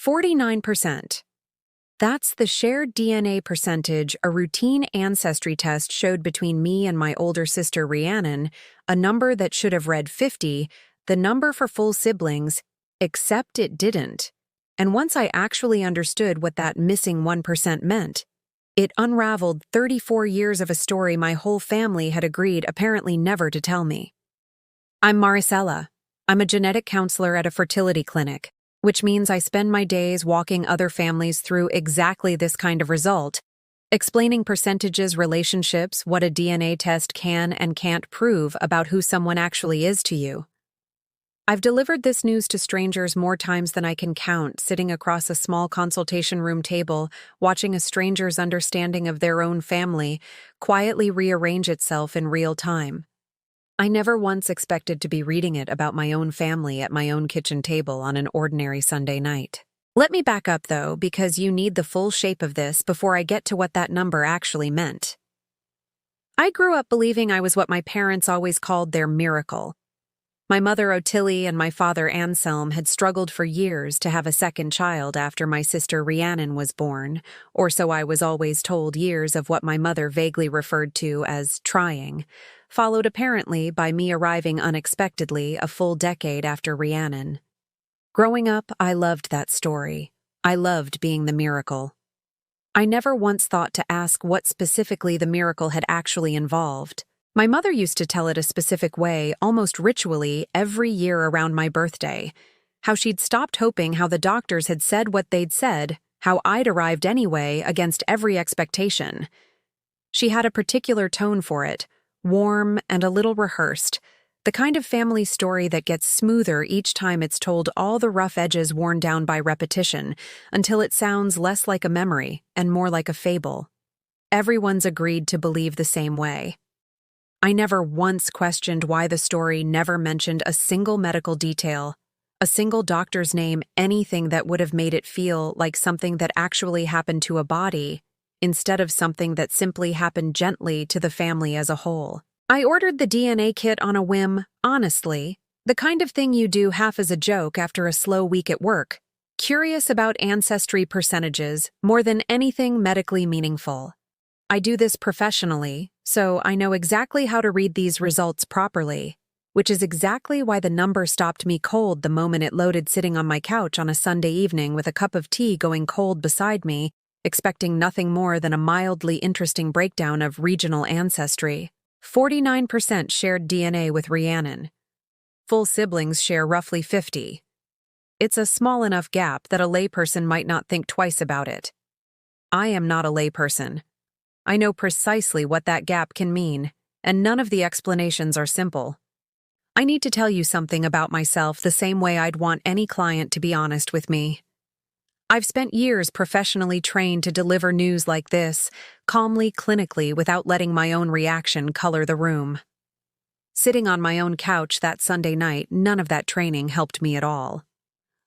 49%. That's the shared DNA percentage a routine ancestry test showed between me and my older sister Rhiannon, a number that should have read 50, the number for full siblings, except it didn't. And once I actually understood what that missing 1% meant, it unraveled 34 years of a story my whole family had agreed apparently never to tell me. I'm Maricela. I'm a genetic counselor at a fertility clinic, which means I spend my days walking other families through exactly this kind of result, explaining percentages, relationships, what a DNA test can and can't prove about who someone actually is to you. I've delivered this news to strangers more times than I can count, sitting across a small consultation room table, watching a stranger's understanding of their own family quietly rearrange itself in real time. I never once expected to be reading it about my own family at my own kitchen table on an ordinary Sunday night. Let me back up, though, because you need the full shape of this before I get to what that number actually meant. I grew up believing I was what my parents always called their miracle. My mother Ottilie and my father Anselm had struggled for years to have a second child after my sister Rhiannon was born, or so I was always told. Years of what my mother vaguely referred to as trying, followed apparently by me arriving unexpectedly a full decade after Rhiannon. Growing up, I loved that story. I loved being the miracle. I never once thought to ask what specifically the miracle had actually involved. My mother used to tell it a specific way, almost ritually, every year around my birthday. How she'd stopped hoping how the doctors had said what they'd said, how I'd arrived anyway against every expectation. She had a particular tone for it, warm and a little rehearsed, the kind of family story that gets smoother each time it's told, all the rough edges worn down by repetition, until it sounds less like a memory and more like a fable. Everyone's agreed to believe the same way. I never once questioned why the story never mentioned a single medical detail, a single doctor's name, anything that would have made it feel like something that actually happened to a body, instead of something that simply happened gently to the family as a whole. I ordered the DNA kit on a whim, honestly, the kind of thing you do half as a joke after a slow week at work, curious about ancestry percentages more than anything medically meaningful. I do this professionally, so I know exactly how to read these results properly, which is exactly why the number stopped me cold the moment it loaded, sitting on my couch on a Sunday evening with a cup of tea going cold beside me, expecting nothing more than a mildly interesting breakdown of regional ancestry. 49% shared DNA with Rhiannon. Full siblings share roughly 50. It's a small enough gap that a layperson might not think twice about it. I am not a layperson. I know precisely what that gap can mean, and none of the explanations are simple. I need to tell you something about myself the same way I'd want any client to be honest with me. I've spent years professionally trained to deliver news like this, calmly, clinically, without letting my own reaction color the room. Sitting on my own couch that Sunday night, none of that training helped me at all.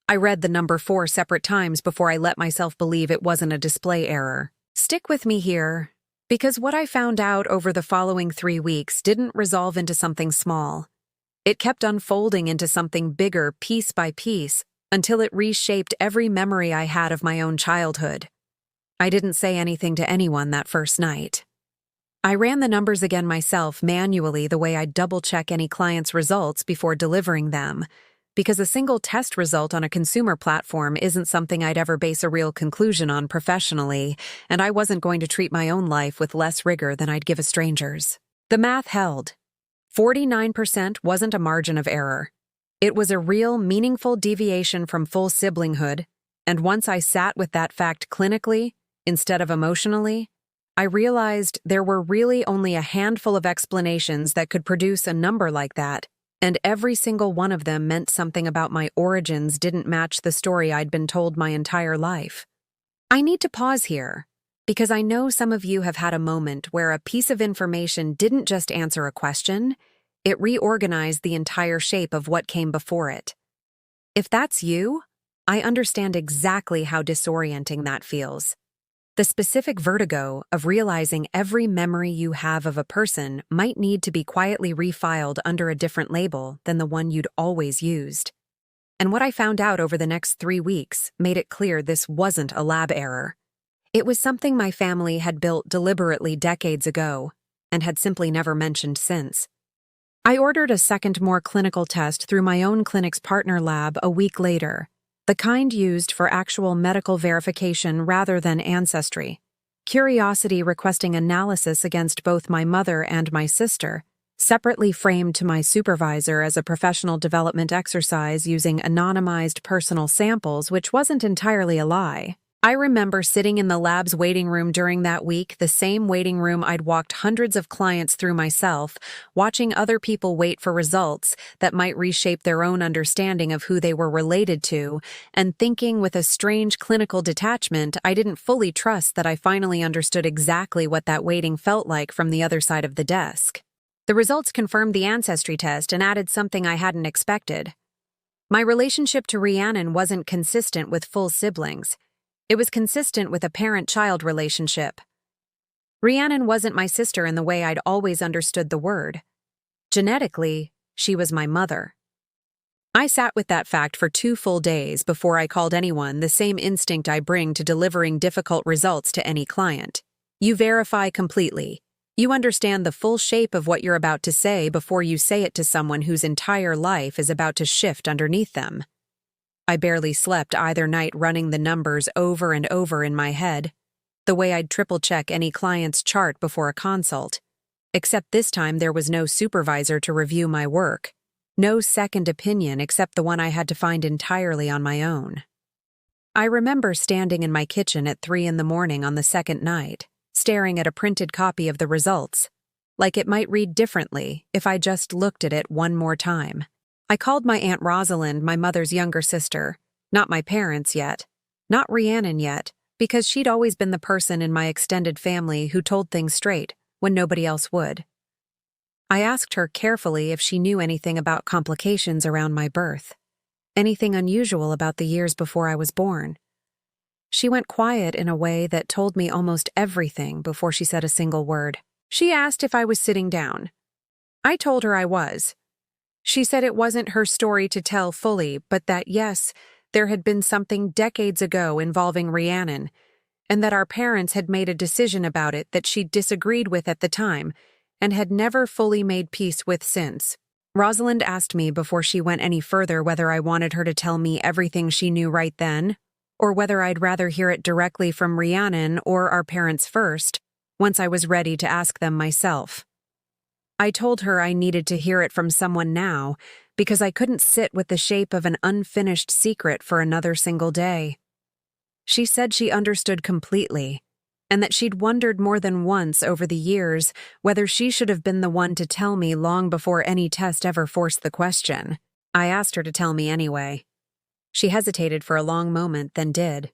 I read the number 4 separate times before I let myself believe it wasn't a display error. Stick with me here, because what I found out over the following 3 weeks didn't resolve into something small. It kept unfolding into something bigger, piece by piece, until it reshaped every memory I had of my own childhood. I didn't say anything to anyone that first night. I ran the numbers again myself manually, the way I'd double-check any client's results before delivering them, because a single test result on a consumer platform isn't something I'd ever base a real conclusion on professionally, and I wasn't going to treat my own life with less rigor than I'd give a stranger's. The math held. 49% wasn't a margin of error. It was a real, meaningful deviation from full siblinghood, and once I sat with that fact clinically, instead of emotionally, I realized there were really only a handful of explanations that could produce a number like that, and every single one of them meant something about my origins didn't match the story I'd been told my entire life. I need to pause here, because I know some of you have had a moment where a piece of information didn't just answer a question, it reorganized the entire shape of what came before it. If that's you, I understand exactly how disorienting that feels. The specific vertigo of realizing every memory you have of a person might need to be quietly refiled under a different label than the one you'd always used. And what I found out over the next 3 weeks made it clear this wasn't a lab error. It was something my family had built deliberately decades ago and had simply never mentioned since. I ordered a second, more clinical test through my own clinic's partner lab a week later, the kind used for actual medical verification rather than ancestry. Curiosity requesting analysis against both my mother and my sister, separately framed to my supervisor as a professional development exercise using anonymized personal samples, which wasn't entirely a lie. I remember sitting in the lab's waiting room during that week, the same waiting room I'd walked hundreds of clients through myself, watching other people wait for results that might reshape their own understanding of who they were related to, and thinking with a strange clinical detachment I didn't fully trust that I finally understood exactly what that waiting felt like from the other side of the desk. The results confirmed the ancestry test and added something I hadn't expected. My relationship to Rhiannon wasn't consistent with full siblings. It was consistent with a parent-child relationship. Rhiannon wasn't my sister in the way I'd always understood the word. Genetically, she was my mother. I sat with that fact for 2 full days before I called anyone, the same instinct I bring to delivering difficult results to any client. You verify completely. You understand the full shape of what you're about to say before you say it to someone whose entire life is about to shift underneath them. I barely slept either night running the numbers over and over in my head, the way I'd triple-check any client's chart before a consult. Except this time there was no supervisor to review my work, no second opinion except the one I had to find entirely on my own. I remember standing in my kitchen at 3 in the morning on the second night, staring at a printed copy of the results, like it might read differently if I just looked at it one more time. I called my Aunt Rosalind, my mother's younger sister, not my parents yet, not Rhiannon yet, because she'd always been the person in my extended family who told things straight when nobody else would. I asked her carefully if she knew anything about complications around my birth, anything unusual about the years before I was born. She went quiet in a way that told me almost everything before she said a single word. She asked if I was sitting down. I told her I was. She said it wasn't her story to tell fully, but that yes, there had been something decades ago involving Rhiannon, and that our parents had made a decision about it that she disagreed with at the time and had never fully made peace with since. Rosalind asked me before she went any further whether I wanted her to tell me everything she knew right then, or whether I'd rather hear it directly from Rhiannon or our parents first, once I was ready to ask them myself. I told her I needed to hear it from someone now because I couldn't sit with the shape of an unfinished secret for another single day. She said she understood completely, and that she'd wondered more than once over the years whether she should have been the one to tell me long before any test ever forced the question. I asked her to tell me anyway. She hesitated for a long moment, then did.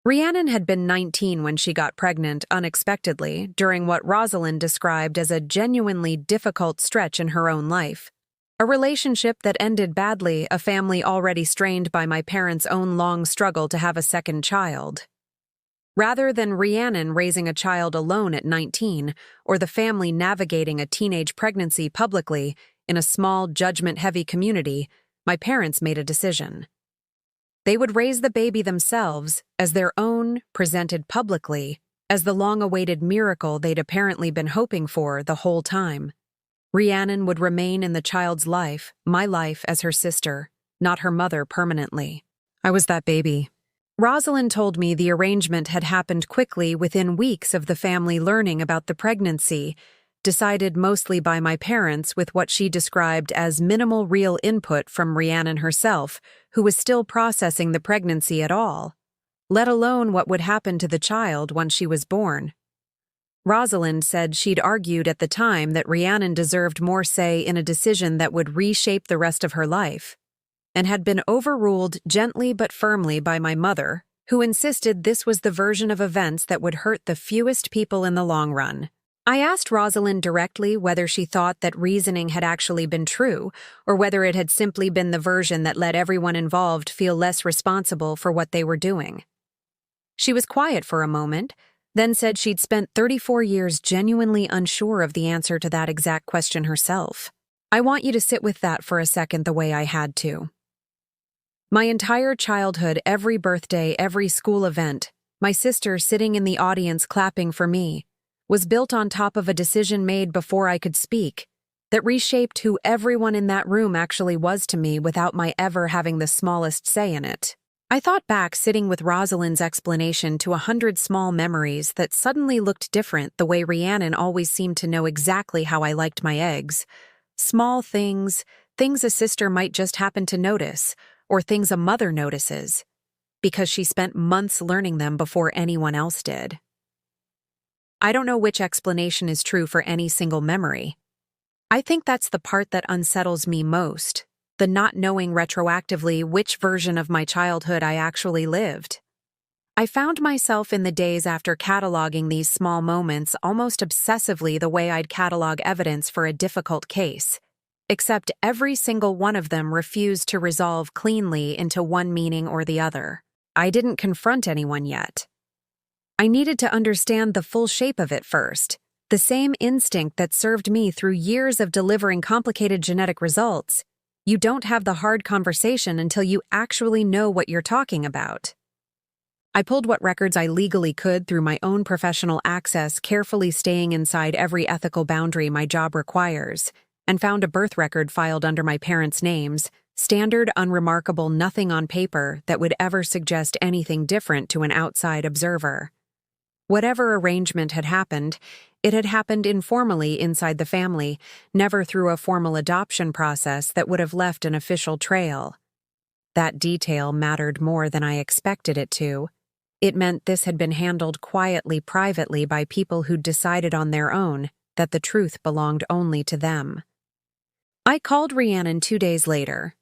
Rhiannon had been 19 when she got pregnant unexpectedly during what Rosalind described as a genuinely difficult stretch in her own life. A relationship that ended badly, a family already strained by my parents' own long struggle to have a second child. Rather than Rhiannon raising a child alone at 19, or the family navigating a teenage pregnancy publicly in a small, judgment-heavy community, my parents made a decision. They would raise the baby themselves as their own, presented publicly, as the long-awaited miracle they'd apparently been hoping for the whole time. Rhiannon would remain in the child's life, my life as her sister, not her mother permanently. I was that baby. Rosalind told me the arrangement had happened quickly within weeks of the family learning about the pregnancy, decided mostly by my parents with what she described as minimal real input from Rhiannon herself, who was still processing the pregnancy at all, let alone what would happen to the child once she was born. Rosalind said she'd argued at the time that Rhiannon deserved more say in a decision that would reshape the rest of her life, and had been overruled gently but firmly by my mother, who insisted this was the version of events that would hurt the fewest people in the long run. I asked Rosalind directly whether she thought that reasoning had actually been true, or whether it had simply been the version that let everyone involved feel less responsible for what they were doing. She was quiet for a moment, then said she'd spent 34 years genuinely unsure of the answer to that exact question herself. I want you to sit with that for a second the way I had to. My entire childhood, every birthday, every school event, my sister sitting in the audience clapping for me, was built on top of a decision made before I could speak, that reshaped who everyone in that room actually was to me without my ever having the smallest say in it. I thought back sitting with Rosalind's explanation to 100 small memories that suddenly looked different the way Rhiannon always seemed to know exactly how I liked my eggs. Small things, things a sister might just happen to notice, or things a mother notices, because she spent months learning them before anyone else did. I don't know which explanation is true for any single memory. I think that's the part that unsettles me most, the not knowing retroactively which version of my childhood I actually lived. I found myself in the days after cataloging these small moments almost obsessively the way I'd catalog evidence for a difficult case, except every single one of them refused to resolve cleanly into one meaning or the other. I didn't confront anyone yet. I needed to understand the full shape of it first, the same instinct that served me through years of delivering complicated genetic results. You don't have the hard conversation until you actually know what you're talking about. I pulled what records I legally could through my own professional access, carefully staying inside every ethical boundary my job requires, and found a birth record filed under my parents' names, standard, unremarkable, nothing on paper that would ever suggest anything different to an outside observer. Whatever arrangement had happened, it had happened informally inside the family, never through a formal adoption process that would have left an official trail. That detail mattered more than I expected it to. It meant this had been handled quietly, privately by people who'd decided on their own that the truth belonged only to them. I called Rhiannon 2 days later.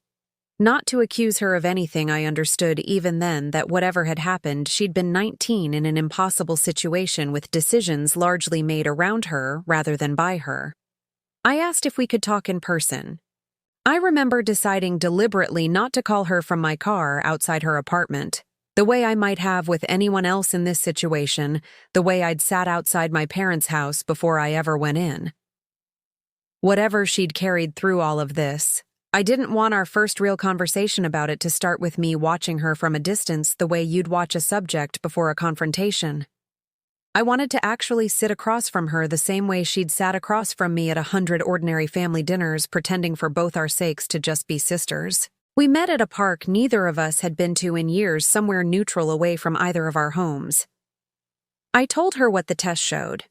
Not to accuse her of anything, I understood even then that whatever had happened, she'd been 19 in an impossible situation with decisions largely made around her rather than by her. I asked if we could talk in person. I remember deciding deliberately not to call her from my car outside her apartment, the way I might have with anyone else in this situation, the way I'd sat outside my parents' house before I ever went in. Whatever she'd carried through all of this, I didn't want our first real conversation about it to start with me watching her from a distance the way you'd watch a subject before a confrontation. I wanted to actually sit across from her the same way she'd sat across from me at 100 ordinary family dinners, pretending for both our sakes to just be sisters. We met at a park neither of us had been to in years, somewhere neutral away from either of our homes. I told her what the test showed.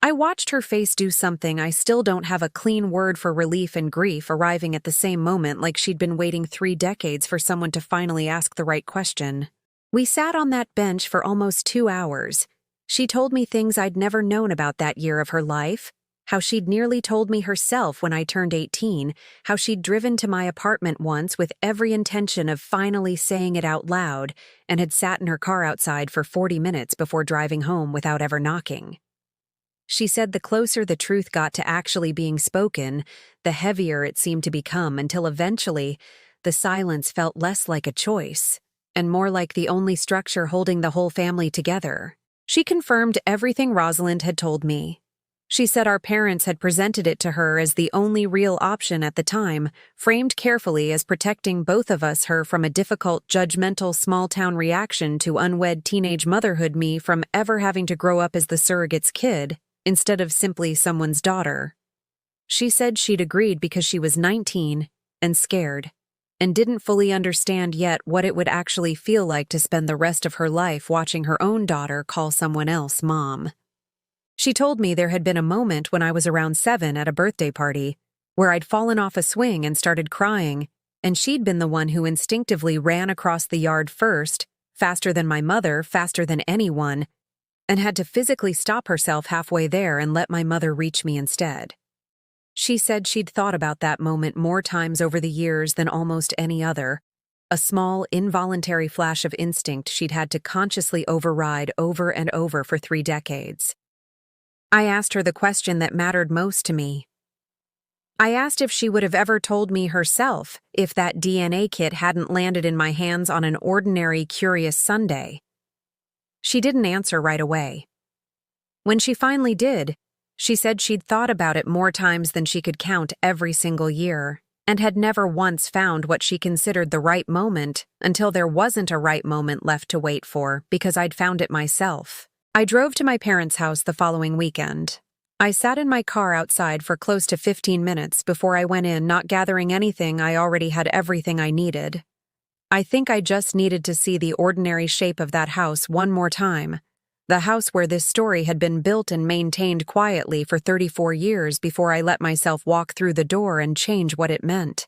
I watched her face do something I still don't have a clean word for: relief and grief arriving at the same moment, like she'd been waiting 3 decades for someone to finally ask the right question. We sat on that bench for almost 2 hours. She told me things I'd never known about that year of her life, how she'd nearly told me herself when I turned 18, how she'd driven to my apartment once with every intention of finally saying it out loud and had sat in her car outside for 40 minutes before driving home without ever knocking. She said the closer the truth got to actually being spoken, the heavier it seemed to become, until eventually the silence felt less like a choice and more like the only structure holding the whole family together. She confirmed everything Rosalind had told me. She said our parents had presented it to her as the only real option at the time, framed carefully as protecting both of us, her from a difficult, judgmental, small-town reaction to unwed teenage motherhood, me from ever having to grow up as the surrogate's kid instead of simply someone's daughter. She said she'd agreed because she was 19 and scared, and didn't fully understand yet what it would actually feel like to spend the rest of her life watching her own daughter call someone else mom. She told me there had been a moment when I was around 7 at a birthday party where I'd fallen off a swing and started crying, and she'd been the one who instinctively ran across the yard first, faster than my mother, faster than anyone, and had to physically stop herself halfway there and let my mother reach me instead. She said she'd thought about that moment more times over the years than almost any other, a small, involuntary flash of instinct she'd had to consciously override over and over for 3 decades. I asked her the question that mattered most to me. I asked if she would have ever told me herself if that DNA kit hadn't landed in my hands on an ordinary, curious Sunday. She didn't answer right away. When she finally did, she said she'd thought about it more times than she could count every single year, and had never once found what she considered the right moment until there wasn't a right moment left to wait for because I'd found it myself. I drove to my parents' house the following weekend. I sat in my car outside for close to 15 minutes before I went in, not gathering anything. I already had everything I needed. I think I just needed to see the ordinary shape of that house one more time. The house where this story had been built and maintained quietly for 34 years before I let myself walk through the door and change what it meant.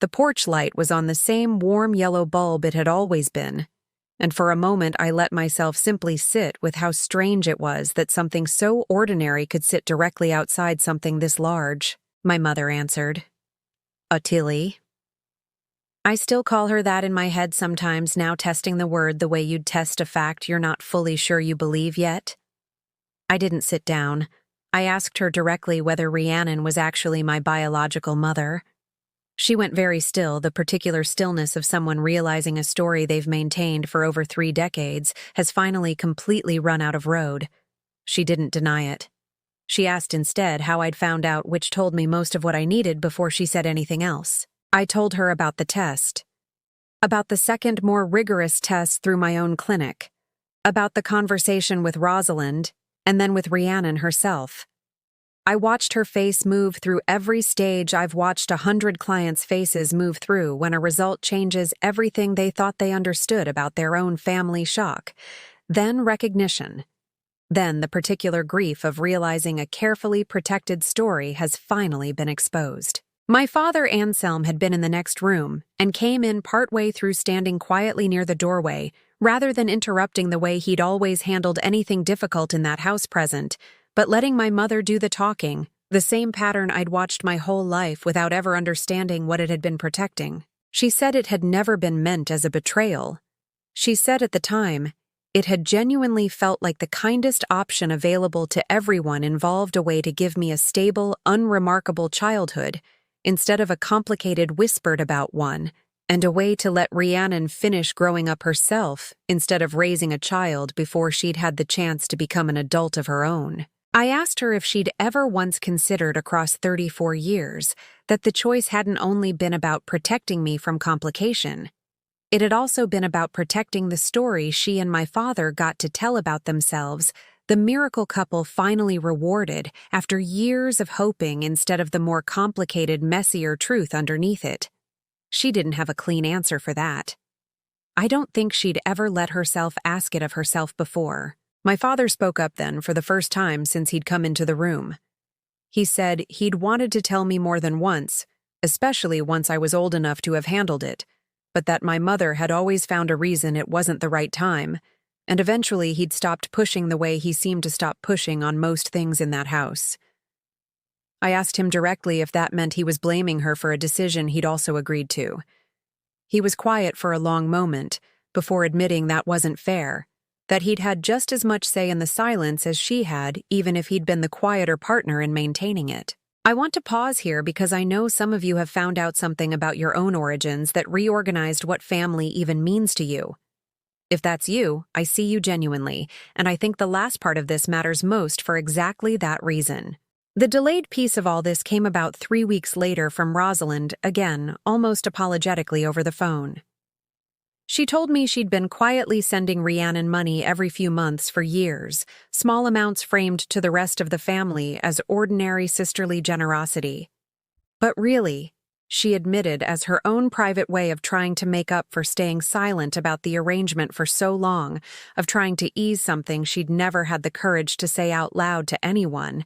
The porch light was on the same warm yellow bulb it had always been, and for a moment I let myself simply sit with how strange it was that something so ordinary could sit directly outside something this large. My mother answered. Tilly. I still call her that in my head sometimes, now testing the word the way you'd test a fact you're not fully sure you believe yet. I didn't sit down. I asked her directly whether Rhiannon was actually my biological mother. She went very still, the particular stillness of someone realizing a story they've maintained for over 3 decades has finally completely run out of road. She didn't deny it. She asked instead how I'd found out, which told me most of what I needed before she said anything else. I told her about the test, about the second, more rigorous test through my own clinic, about the conversation with Rosalind, and then with Rhiannon herself. I watched her face move through every stage I've watched 100 clients' faces move through when a result changes everything they thought they understood about their own family. Shock, then recognition, then the particular grief of realizing a carefully protected story has finally been exposed. My father, Anselm, had been in the next room and came in partway through, standing quietly near the doorway, rather than interrupting the way he'd always handled anything difficult in that house present, but letting my mother do the talking, the same pattern I'd watched my whole life without ever understanding what it had been protecting. She said it had never been meant as a betrayal. She said at the time, it had genuinely felt like the kindest option available to everyone involved, a way to give me a stable, unremarkable childhood, instead of a complicated, whispered about one, and a way to let Rhiannon finish growing up herself instead of raising a child before she'd had the chance to become an adult of her own. I asked her if she'd ever once considered across 34 years that the choice hadn't only been about protecting me from complication. It had also been about protecting the story she and my father got to tell about themselves, the miracle couple finally rewarded after years of hoping, instead of the more complicated, messier truth underneath it. She didn't have a clean answer for that. I don't think she'd ever let herself ask it of herself before. My father spoke up then for the first time since he'd come into the room. He said he'd wanted to tell me more than once, especially once I was old enough to have handled it, but that my mother had always found a reason it wasn't the right time, and eventually he'd stopped pushing the way he seemed to stop pushing on most things in that house. I asked him directly if that meant he was blaming her for a decision he'd also agreed to. He was quiet for a long moment before admitting that wasn't fair, that he'd had just as much say in the silence as she had, even if he'd been the quieter partner in maintaining it. I want to pause here because I know some of you have found out something about your own origins that reorganized what family even means to you. If that's you, I see you genuinely, and I think the last part of this matters most for exactly that reason. The delayed piece of all this came about 3 weeks later from Rosalind, again, almost apologetically over the phone. She told me she'd been quietly sending Rhiannon money every few months for years, small amounts framed to the rest of the family as ordinary sisterly generosity. But really, she admitted, as her own private way of trying to make up for staying silent about the arrangement for so long, of trying to ease something she'd never had the courage to say out loud to anyone,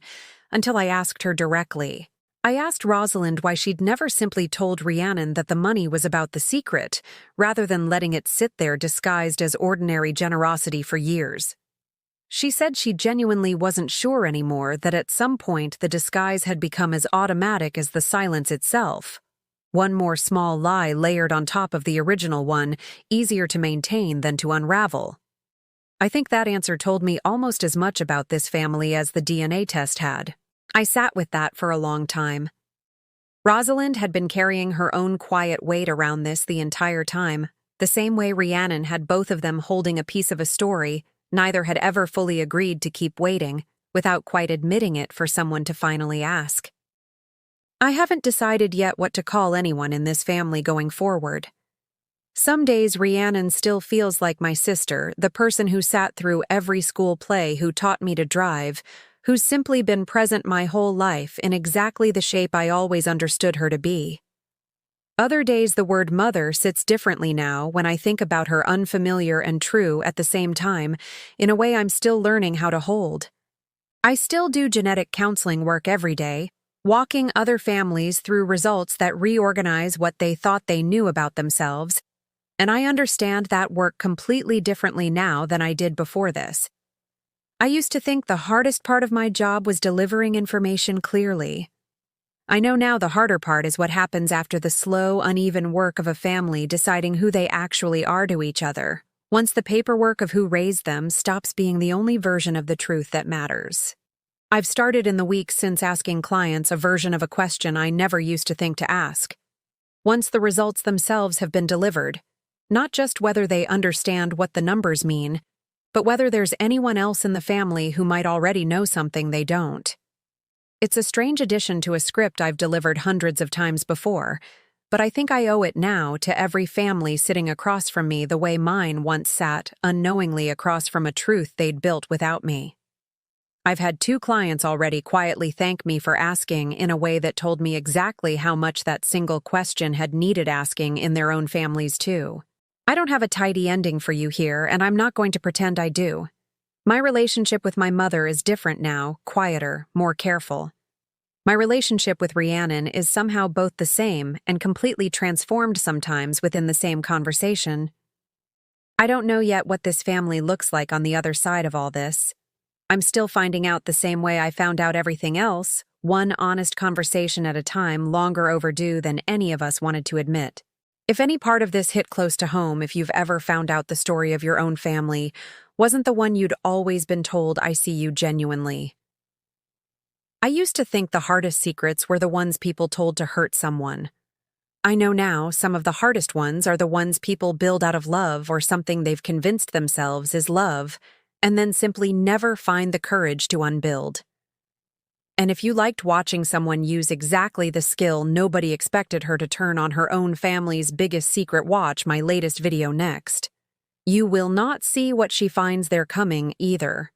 until I asked her directly. I asked Rosalind why she'd never simply told Rhiannon that the money was about the secret, rather than letting it sit there disguised as ordinary generosity for years. She said she genuinely wasn't sure anymore, that at some point the disguise had become as automatic as the silence itself. One more small lie layered on top of the original one, easier to maintain than to unravel. I think that answer told me almost as much about this family as the DNA test had. I sat with that for a long time. Rosalind had been carrying her own quiet weight around this the entire time, the same way Rhiannon had, both of them holding a piece of a story. Neither had ever fully agreed to keep waiting, without quite admitting it, for someone to finally ask. I haven't decided yet what to call anyone in this family going forward. Some days Rhiannon still feels like my sister, the person who sat through every school play, who taught me to drive, who's simply been present my whole life in exactly the shape I always understood her to be. Other days the word mother sits differently now when I think about her, unfamiliar and true at the same time, in a way I'm still learning how to hold. I still do genetic counseling work every day, walking other families through results that reorganize what they thought they knew about themselves, and I understand that work completely differently now than I did before this. I used to think the hardest part of my job was delivering information clearly. I know now the harder part is what happens after the slow, uneven work of a family deciding who they actually are to each other, once the paperwork of who raised them stops being the only version of the truth that matters. I've started in the weeks since asking clients a version of a question I never used to think to ask. Once the results themselves have been delivered, not just whether they understand what the numbers mean, but whether there's anyone else in the family who might already know something they don't. It's a strange addition to a script I've delivered hundreds of times before, but I think I owe it now to every family sitting across from me the way mine once sat unknowingly across from a truth they'd built without me. I've had 2 clients already quietly thank me for asking in a way that told me exactly how much that single question had needed asking in their own families too. I don't have a tidy ending for you here, and I'm not going to pretend I do. My relationship with my mother is different now, quieter, more careful. My relationship with Rhiannon is somehow both the same and completely transformed sometimes within the same conversation. I don't know yet what this family looks like on the other side of all this. I'm still finding out the same way I found out everything else, one honest conversation at a time, longer overdue than any of us wanted to admit. If any part of this hit close to home, if you've ever found out the story of your own family wasn't the one you'd always been told, I see you genuinely. I used to think the hardest secrets were the ones people told to hurt someone. I know now some of the hardest ones are the ones people build out of love or something they've convinced themselves is love, and then simply never find the courage to unbuild. And if you liked watching someone use exactly the skill nobody expected her to turn on her own family's biggest secret, watch my latest video next. You will not see what she finds there coming either.